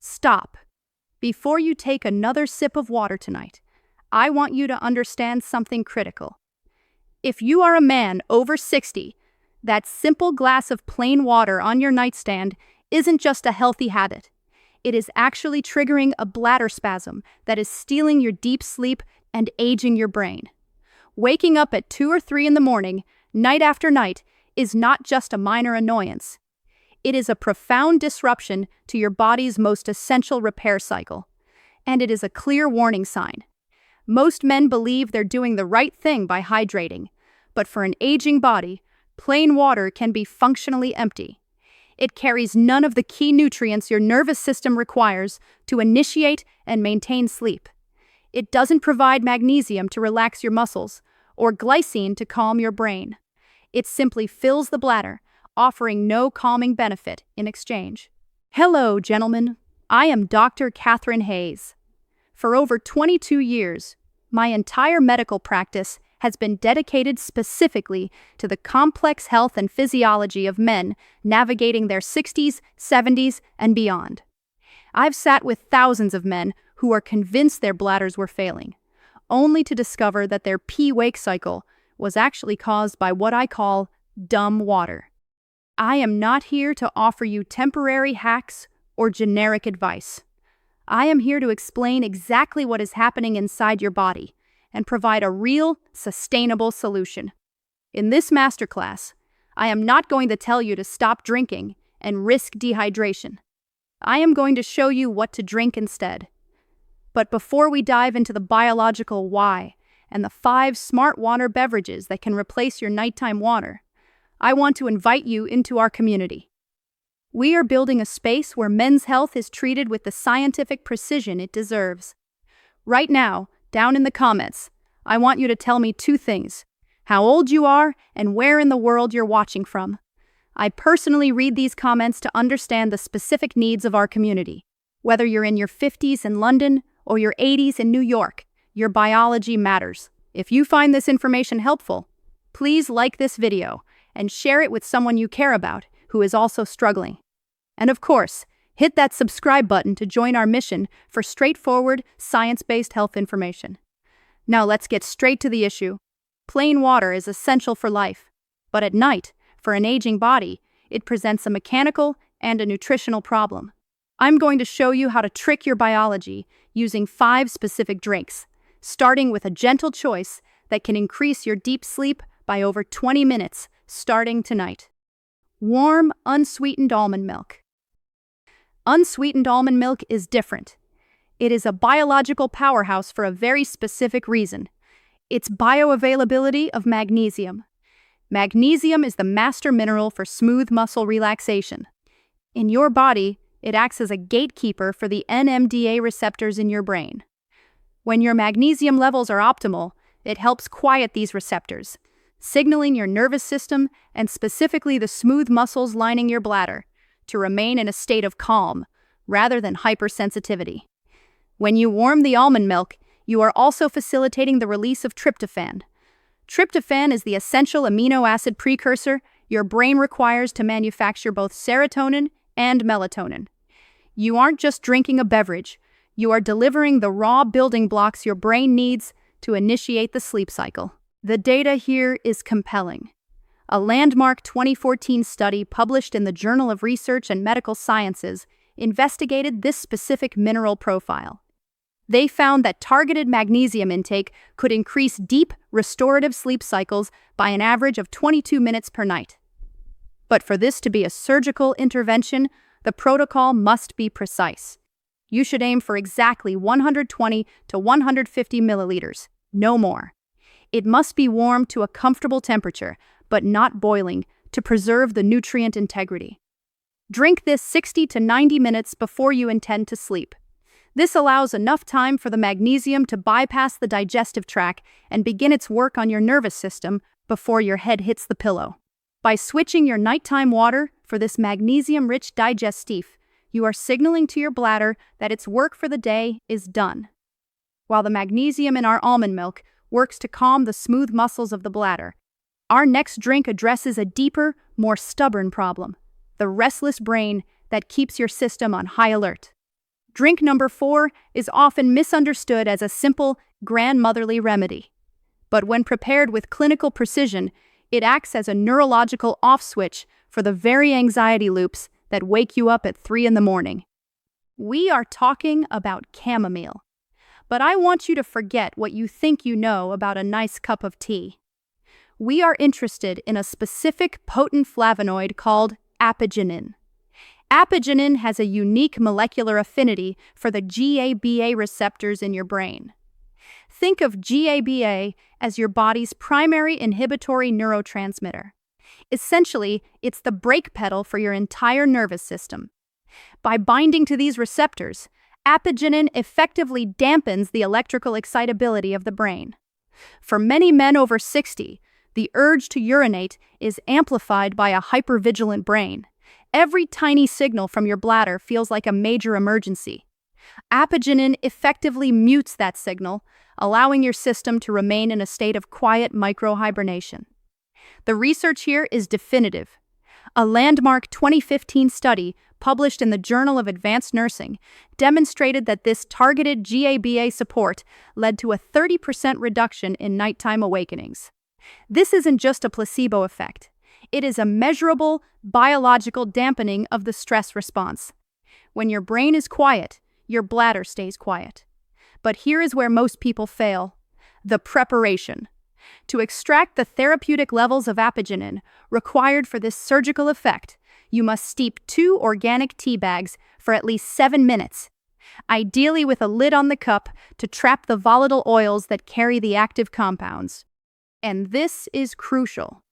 Stop. Before you take another sip of water tonight, I want you to understand something critical. If you are a man over 60, that simple glass of plain water on your nightstand isn't just a healthy habit. It is actually triggering a bladder spasm that is stealing your deep sleep and aging your brain. Waking up at 2 or 3 in the morning, night after night, is not just a minor annoyance. It is a profound disruption to your body's most essential repair cycle. And it is a clear warning sign. Most men believe they're doing the right thing by hydrating, but for an aging body, plain water can be functionally empty. It carries none of the key nutrients your nervous system requires to initiate and maintain sleep. It doesn't provide magnesium to relax your muscles or glycine to calm your brain. It simply fills the bladder, offering no calming benefit in exchange. Hello, gentlemen. I am Dr. Katherine Hayes. For over 22 years, my entire medical practice has been dedicated specifically to the complex health and physiology of men navigating their 60s, 70s, and beyond. I've sat with thousands of men who are convinced their bladders were failing, only to discover that their pee-wake cycle was actually caused by what I call dumb water. I am not here to offer you temporary hacks or generic advice. I am here to explain exactly what is happening inside your body and provide a real, sustainable solution. In this masterclass, I am not going to tell you to stop drinking and risk dehydration. I am going to show you what to drink instead. But before we dive into the biological why and the 5 smart water beverages that can replace your nighttime water, I want to invite you into our community. We are building a space where men's health is treated with the scientific precision it deserves. Right now, down in the comments, I want you to tell me 2 things: how old you are and where in the world you're watching from. I personally read these comments to understand the specific needs of our community. Whether you're in your 50s in London or your 80s in New York, your biology matters. If you find this information helpful, please like this video and share it with someone you care about who is also struggling. And of course, hit that subscribe button to join our mission for straightforward, science-based health information. Now let's get straight to the issue. Plain water is essential for life, but at night, for an aging body, it presents a mechanical and a nutritional problem. I'm going to show you how to trick your biology using 5 specific drinks, starting with a gentle choice that can increase your deep sleep by over 20 minutes starting tonight. Warm, unsweetened almond milk. Unsweetened almond milk is different. It is a biological powerhouse for a very specific reason: its bioavailability of magnesium. Magnesium is the master mineral for smooth muscle relaxation. In your body, it acts as a gatekeeper for the NMDA receptors in your brain. When your magnesium levels are optimal, it helps quiet these receptors, signaling your nervous system and specifically the smooth muscles lining your bladder to remain in a state of calm rather than hypersensitivity. When you warm the almond milk, you are also facilitating the release of tryptophan. Tryptophan is the essential amino acid precursor your brain requires to manufacture both serotonin and melatonin. You aren't just drinking a beverage, you are delivering the raw building blocks your brain needs to initiate the sleep cycle. The data here is compelling. A landmark 2014 study published in the Journal of Research and Medical Sciences investigated this specific mineral profile. They found that targeted magnesium intake could increase deep, restorative sleep cycles by an average of 22 minutes per night. But for this to be a surgical intervention, the protocol must be precise. You should aim for exactly 120 to 150 milliliters, no more. It must be warmed to a comfortable temperature, but not boiling, to preserve the nutrient integrity. Drink this 60 to 90 minutes before you intend to sleep. This allows enough time for the magnesium to bypass the digestive tract and begin its work on your nervous system before your head hits the pillow. By switching your nighttime water for this magnesium-rich digestif, you are signaling to your bladder that its work for the day is done. While the magnesium in our almond milk works to calm the smooth muscles of the bladder, our next drink addresses a deeper, more stubborn problem: the restless brain that keeps your system on high alert. Drink number 4 is often misunderstood as a simple, grandmotherly remedy. But when prepared with clinical precision, it acts as a neurological off switch for the very anxiety loops that wake you up at 3 in the morning. We are talking about chamomile. But I want you to forget what you think you know about a nice cup of tea. We are interested in a specific potent flavonoid called apigenin. Apigenin has a unique molecular affinity for the GABA receptors in your brain. Think of GABA as your body's primary inhibitory neurotransmitter. Essentially, it's the brake pedal for your entire nervous system. By binding to these receptors, apigenin effectively dampens the electrical excitability of the brain. For many men over 60, the urge to urinate is amplified by a hypervigilant brain. Every tiny signal from your bladder feels like a major emergency. Apigenin effectively mutes that signal, allowing your system to remain in a state of quiet microhibernation. The research here is definitive. A landmark 2015 study published in the Journal of Advanced Nursing demonstrated that this targeted GABA support led to a 30% reduction in nighttime awakenings. This isn't just a placebo effect. It is a measurable, biological dampening of the stress response. When your brain is quiet, your bladder stays quiet. But here is where most people fail: the preparation. To extract the therapeutic levels of apigenin required for this surgical effect, you must steep 2 organic tea bags for at least 7 minutes, ideally with a lid on the cup to trap the volatile oils that carry the active compounds. And this is crucial.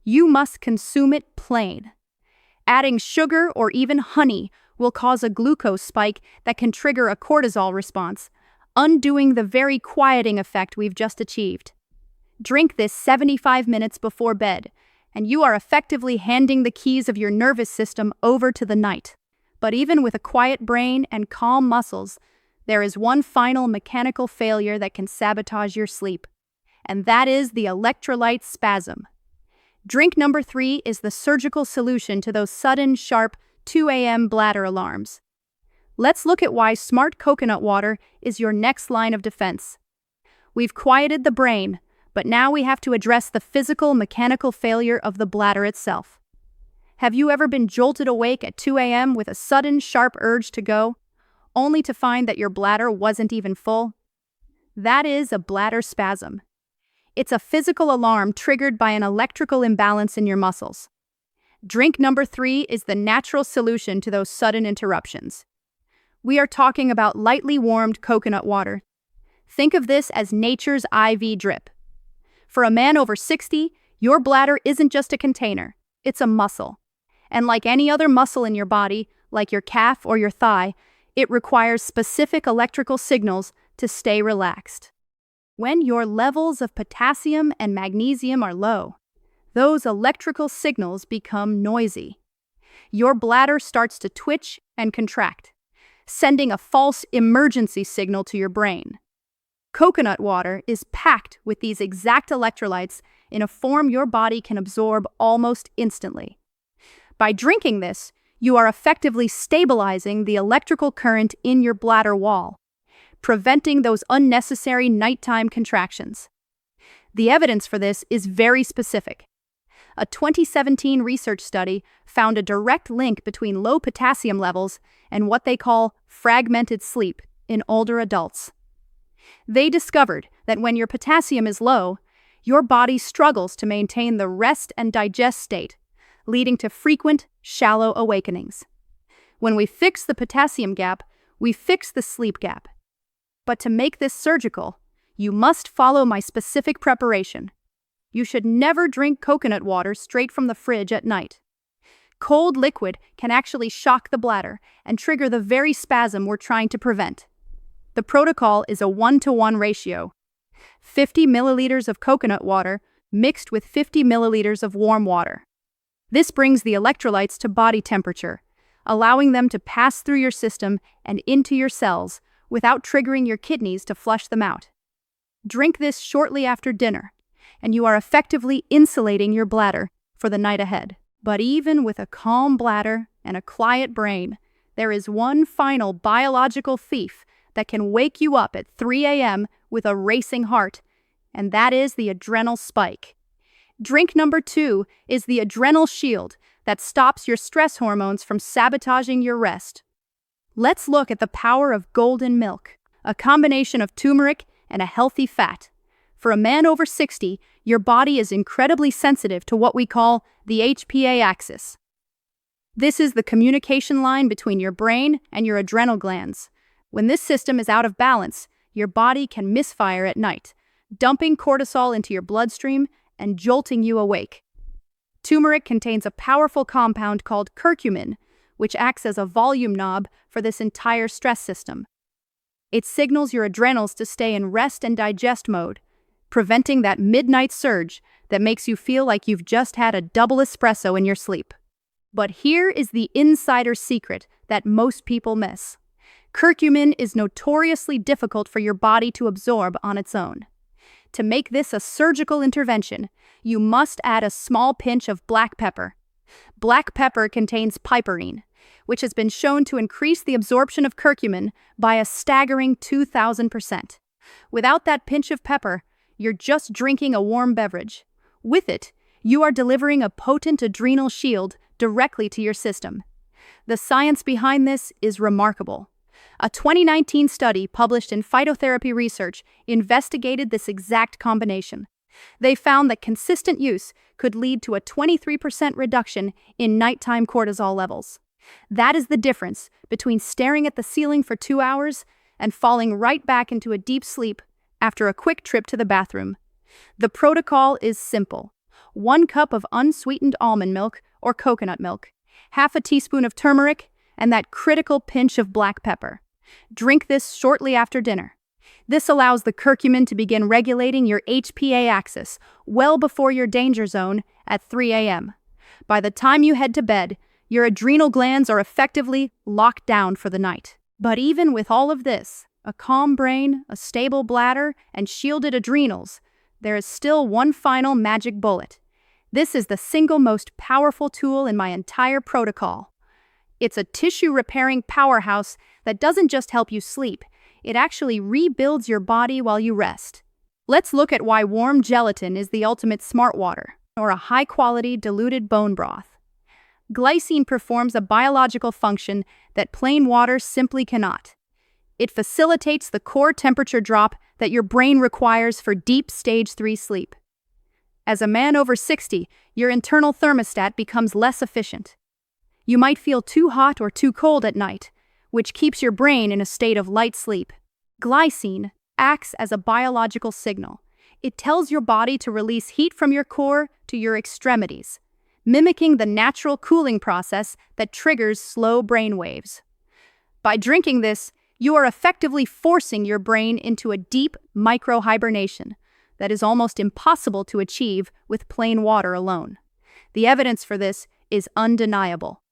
You must consume it plain. Adding sugar or even honey will cause a glucose spike that can trigger a cortisol response, undoing the very quieting effect we've just achieved. Drink this 75 minutes before bed, and you are effectively handing the keys of your nervous system over to the night. But even with a quiet brain and calm muscles, there is one final mechanical failure that can sabotage your sleep, and that is the electrolyte spasm. Drink number 3 is the surgical solution to those sudden, sharp 2 a.m. bladder alarms. Let's look at why smart coconut water is your next line of defense. We've quieted the brain, but now we have to address the physical, mechanical failure of the bladder itself. Have you ever been jolted awake at 2 a.m. with a sudden, sharp urge to go, only to find that your bladder wasn't even full? That is a bladder spasm. It's a physical alarm triggered by an electrical imbalance in your muscles. Drink number 3 is the natural solution to those sudden interruptions. We are talking about lightly warmed coconut water. Think of this as nature's IV drip. For a man over 60, your bladder isn't just a container, it's a muscle. And like any other muscle in your body, like your calf or your thigh, it requires specific electrical signals to stay relaxed. When your levels of potassium and magnesium are low, those electrical signals become noisy. Your bladder starts to twitch and contract, sending a false emergency signal to your brain. Coconut water is packed with these exact electrolytes in a form your body can absorb almost instantly. By drinking this, you are effectively stabilizing the electrical current in your bladder wall, preventing those unnecessary nighttime contractions. The evidence for this is very specific. A 2017 research study found a direct link between low potassium levels and what they call fragmented sleep in older adults. They discovered that when your potassium is low, your body struggles to maintain the rest and digest state, leading to frequent, shallow awakenings. When we fix the potassium gap, we fix the sleep gap. But to make this surgical, you must follow my specific preparation. You should never drink coconut water straight from the fridge at night. Cold liquid can actually shock the bladder and trigger the very spasm we're trying to prevent. The protocol is a 1-to-1 ratio. 50 milliliters of coconut water mixed with 50 milliliters of warm water. This brings the electrolytes to body temperature, allowing them to pass through your system and into your cells without triggering your kidneys to flush them out. Drink this shortly after dinner, and you are effectively insulating your bladder for the night ahead. But even with a calm bladder and a quiet brain, there is one final biological thief that can wake you up at 3 a.m. with a racing heart, and that is the adrenal spike. Drink number 2 is the adrenal shield that stops your stress hormones from sabotaging your rest. Let's look at the power of golden milk, a combination of turmeric and a healthy fat. For a man over 60, your body is incredibly sensitive to what we call the HPA Axis. This is the communication line between your brain and your adrenal glands. When this system is out of balance, your body can misfire at night, dumping cortisol into your bloodstream and jolting you awake. Turmeric contains a powerful compound called curcumin, which acts as a volume knob for this entire stress system. It signals your adrenals to stay in rest and digest mode, preventing that midnight surge that makes you feel like you've just had a double espresso in your sleep. But here is the insider secret that most people miss. Curcumin is notoriously difficult for your body to absorb on its own. To make this a surgical intervention, you must add a small pinch of black pepper. Black pepper contains piperine, which has been shown to increase the absorption of curcumin by a staggering 2,000%. Without that pinch of pepper, you're just drinking a warm beverage. With it, you are delivering a potent adrenal shield directly to your system. The science behind this is remarkable. A 2019 study published in Phytotherapy Research investigated this exact combination. They found that consistent use could lead to a 23% reduction in nighttime cortisol levels. That is the difference between staring at the ceiling for 2 hours and falling right back into a deep sleep after a quick trip to the bathroom. The protocol is simple. 1 cup of unsweetened almond milk or coconut milk, half a teaspoon of turmeric, and that critical pinch of black pepper. Drink this shortly after dinner. This allows the curcumin to begin regulating your HPA axis well before your danger zone at 3 a.m. By the time you head to bed, your adrenal glands are effectively locked down for the night. But even with all of this, a calm brain, a stable bladder, and shielded adrenals, there is still one final magic bullet. This is the single most powerful tool in my entire protocol. It's a tissue-repairing powerhouse that doesn't just help you sleep, it actually rebuilds your body while you rest. Let's look at why warm gelatin is the ultimate smart water, or a high-quality diluted bone broth. Glycine performs a biological function that plain water simply cannot. It facilitates the core temperature drop that your brain requires for deep stage 3 sleep. As a man over 60, your internal thermostat becomes less efficient. You might feel too hot or too cold at night, which keeps your brain in a state of light sleep. Glycine acts as a biological signal. It tells your body to release heat from your core to your extremities, mimicking the natural cooling process that triggers slow brain waves. By drinking this, you are effectively forcing your brain into a deep micro-hibernation that is almost impossible to achieve with plain water alone. The evidence for this is undeniable.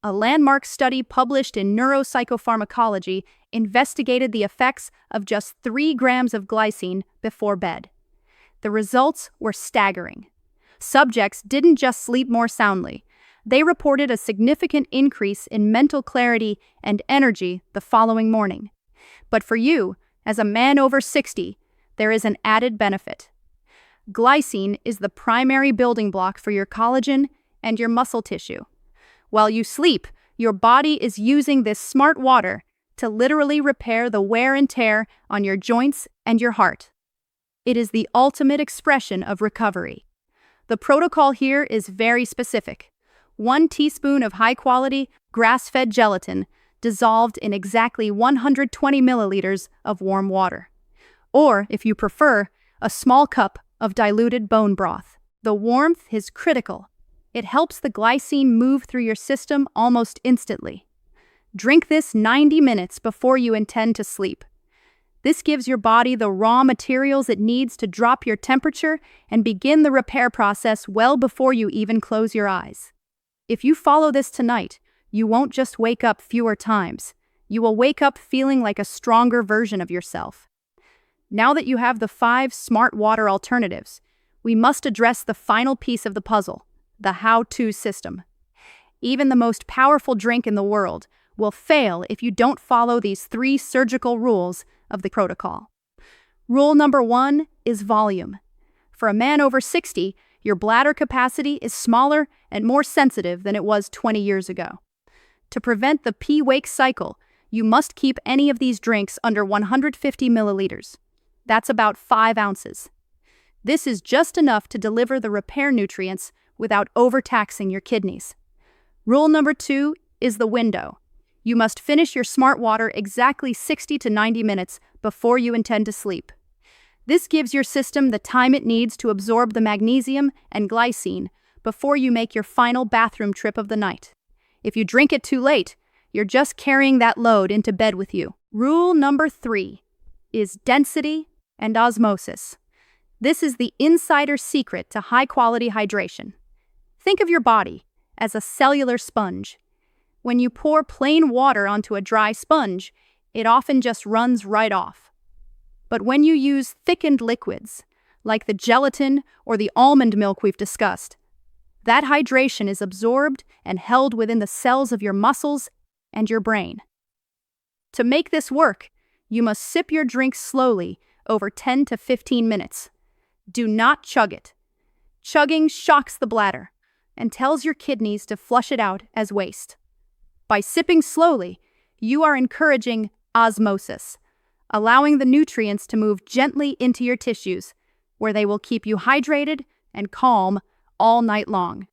A landmark study published in Neuropsychopharmacology investigated the effects of just 3 grams of glycine before bed. The results were staggering. Subjects didn't just sleep more soundly. They reported a significant increase in mental clarity and energy the following morning. But for you, as a man over 60, there is an added benefit. Glycine is the primary building block for your collagen and your muscle tissue. While you sleep, your body is using this smart water to literally repair the wear and tear on your joints and your heart. It is the ultimate expression of recovery. The protocol here is very specific. 1 teaspoon of high-quality, grass-fed gelatin dissolved in exactly 120 milliliters of warm water. Or, if you prefer, a small cup of diluted bone broth. The warmth is critical. It helps the glycine move through your system almost instantly. Drink this 90 minutes before you intend to sleep. This gives your body the raw materials it needs to drop your temperature and begin the repair process well before you even close your eyes. If you follow this tonight, you won't just wake up fewer times. You will wake up feeling like a stronger version of yourself. Now that you have the 5 smart water alternatives, we must address the final piece of the puzzle, the how-to system. Even the most powerful drink in the world will fail if you don't follow these 3 surgical rules of the protocol. Rule number 1 is volume. For a man over 60, your bladder capacity is smaller and more sensitive than it was 20 years ago. To prevent the pee-wake cycle, you must keep any of these drinks under 150 milliliters. That's about 5 ounces. This is just enough to deliver the repair nutrients without overtaxing your kidneys. Rule number 2 is the window. You must finish your smart water exactly 60 to 90 minutes before you intend to sleep. This gives your system the time it needs to absorb the magnesium and glycine before you make your final bathroom trip of the night. If you drink it too late, you're just carrying that load into bed with you. Rule number 3 is density and osmosis. This is the insider secret to high-quality hydration. Think of your body as a cellular sponge. When you pour plain water onto a dry sponge, it often just runs right off. But when you use thickened liquids, like the gelatin or the almond milk we've discussed, that hydration is absorbed and held within the cells of your muscles and your brain. To make this work, you must sip your drink slowly over 10 to 15 minutes. Do not chug it. Chugging shocks the bladder and tells your kidneys to flush it out as waste. By sipping slowly, you are encouraging osmosis, allowing the nutrients to move gently into your tissues, where they will keep you hydrated and calm all night long.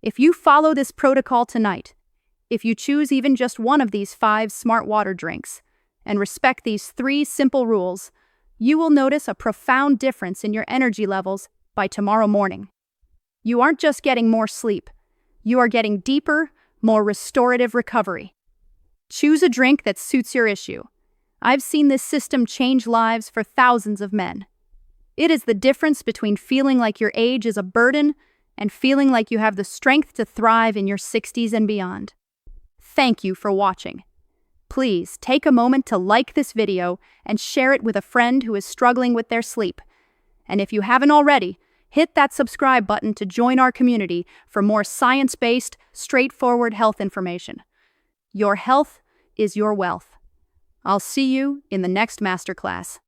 If you follow this protocol tonight, if you choose even just one of these 5 smart water drinks, and respect these 3 simple rules, you will notice a profound difference in your energy levels by tomorrow morning. You aren't just getting more sleep, you are getting deeper, more restorative recovery. Choose a drink that suits your issue. I've seen this system change lives for thousands of men. It is the difference between feeling like your age is a burden and feeling like you have the strength to thrive in your 60s and beyond. Thank you for watching. Please take a moment to like this video and share it with a friend who is struggling with their sleep. And if you haven't already, hit that subscribe button to join our community for more science-based, straightforward health information. Your health is your wealth. I'll see you in the next masterclass.